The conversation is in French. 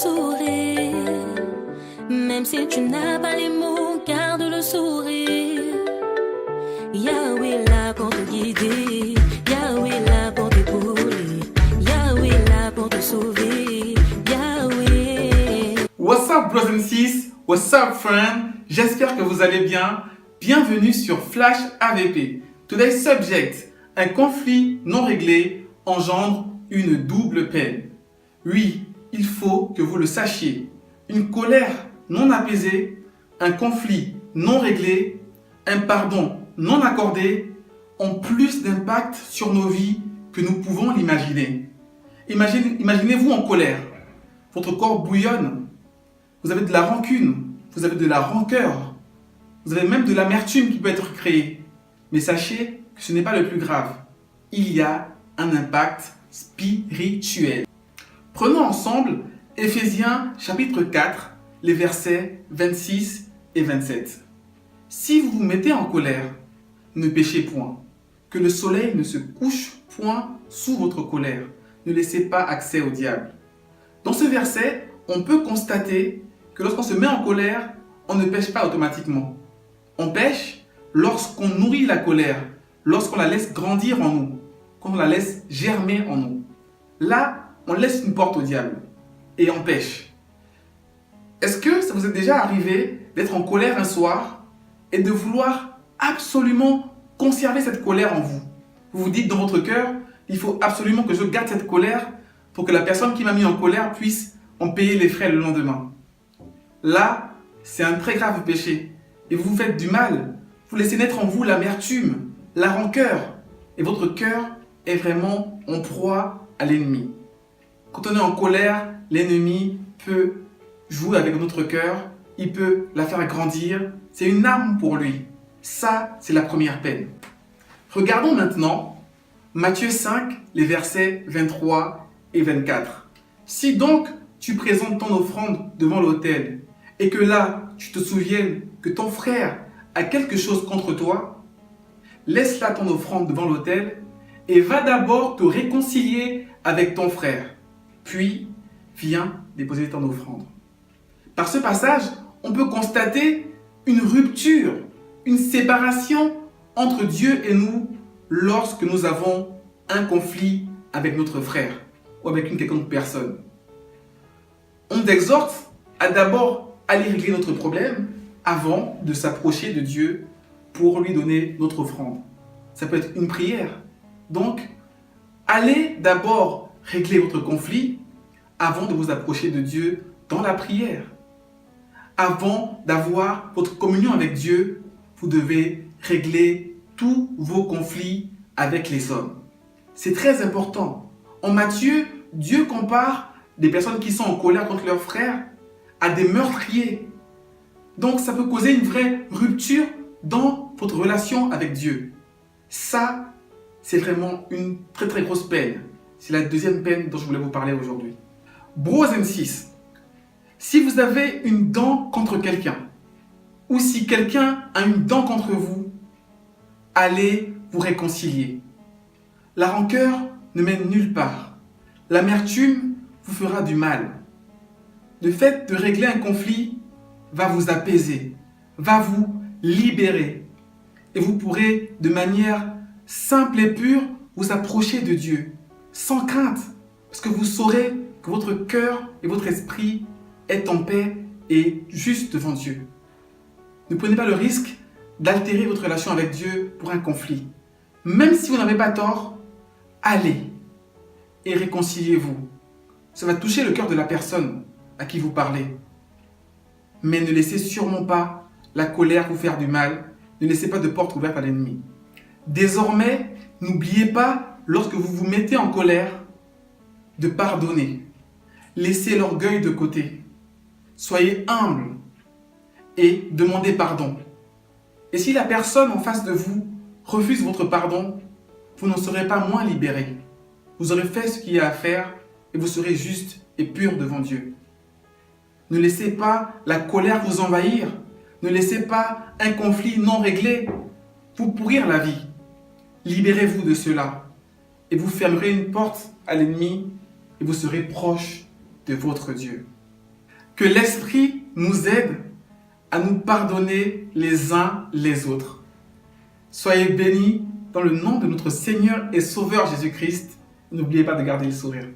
sourire. Même si tu n'as pas les mots, garde le sourire. Yahweh là pour te guider, Yahweh là pour t'épauler, Yahweh là pour te sauver, Yahweh. What's up brothers and sis, what's up friend, j'espère que vous allez bien. Bienvenue sur Flash AVP. Today's subject, un conflit non réglé engendre une double peine. Oui, il faut que vous le sachiez. Une colère non apaisée, un conflit non réglé, un pardon non accordé ont plus d'impact sur nos vies que nous pouvons l'imaginer. Imaginez-vous en colère. Votre corps bouillonne. Vous avez de la rancune. Vous avez de la rancœur. Vous avez même de l'amertume qui peut être créée. Mais sachez que ce n'est pas le plus grave. Il y a un impact spirituel. Prenons ensemble Éphésiens chapitre 4, les versets 26 et 27. Si vous vous mettez en colère, ne péchez point. Que le soleil ne se couche point sous votre colère. Ne laissez pas accès au diable. Dans ce verset, on peut constater que lorsqu'on se met en colère, on ne pêche pas automatiquement. On pêche lorsqu'on nourrit la colère, lorsqu'on la laisse grandir en nous, quand on la laisse germer en nous. Là, on laisse une porte au diable et on pêche. Est-ce que ça vous est déjà arrivé d'être en colère un soir et de vouloir absolument conserver cette colère en vous? Vous vous dites dans votre cœur, il faut absolument que je garde cette colère pour que la personne qui m'a mis en colère puisse en payer les frais le lendemain. Là, c'est un très grave péché et vous vous faites du mal. Vous laissez naître en vous l'amertume, la rancœur et votre cœur est vraiment en proie à l'ennemi. Quand on est en colère, l'ennemi peut jouer avec notre cœur, il peut la faire grandir. C'est une arme pour lui. Ça, c'est la première peine. Regardons maintenant Matthieu 5, les versets 23 et 24. Si donc tu présentes ton offrande devant l'autel et que là, tu te souviennes que ton frère a quelque chose contre toi, laisse là ton offrande devant l'autel et va d'abord te réconcilier avec ton frère. Puis, viens déposer ton offrande. Par ce passage, on peut constater une rupture, une séparation entre Dieu et nous lorsque nous avons un conflit avec notre frère ou avec une quelconque personne. On nous exhorte à d'abord aller régler notre problème avant de s'approcher de Dieu pour lui donner notre offrande. Ça peut être une prière. Donc, allez d'abord régler votre conflit avant de vous approcher de Dieu dans la prière. Avant d'avoir votre communion avec Dieu, vous devez régler tous vos conflits avec les hommes. C'est très important. En Matthieu, Dieu compare des personnes qui sont en colère contre leurs frères à des meurtriers. Donc ça peut causer une vraie rupture dans votre relation avec Dieu. Ça, c'est vraiment une très très grosse peine. C'est la deuxième peine dont je voulais vous parler aujourd'hui. Bros and sis, si vous avez une dent contre quelqu'un, ou si quelqu'un a une dent contre vous, allez vous réconcilier. La rancœur ne mène nulle part. L'amertume vous fera du mal. Le fait de régler un conflit va vous apaiser, va vous libérer. Et vous pourrez, de manière simple et pure, vous approcher de Dieu, sans crainte, parce que vous saurez que votre cœur et votre esprit est en paix et juste devant Dieu. Ne prenez pas le risque d'altérer votre relation avec Dieu pour un conflit. Même si vous n'avez pas tort, allez et réconciliez-vous. Ça va toucher le cœur de la personne à qui vous parlez. Mais ne laissez sûrement pas la colère vous faire du mal. Ne laissez pas de porte ouverte à l'ennemi. Désormais, n'oubliez pas, lorsque vous vous mettez en colère, de pardonner. Laissez l'orgueil de côté. Soyez humble et demandez pardon. Et si la personne en face de vous refuse votre pardon, vous n'en serez pas moins libéré. Vous aurez fait ce qu'il y a à faire et vous serez juste et pur devant Dieu. Ne laissez pas la colère vous envahir. Ne laissez pas un conflit non réglé vous pourrir la vie. Libérez-vous de cela et vous fermerez une porte à l'ennemi et vous serez proche de votre Dieu. Que l'Esprit nous aide à nous pardonner les uns les autres. Soyez bénis dans le nom de notre Seigneur et Sauveur Jésus-Christ. N'oubliez pas de garder le sourire.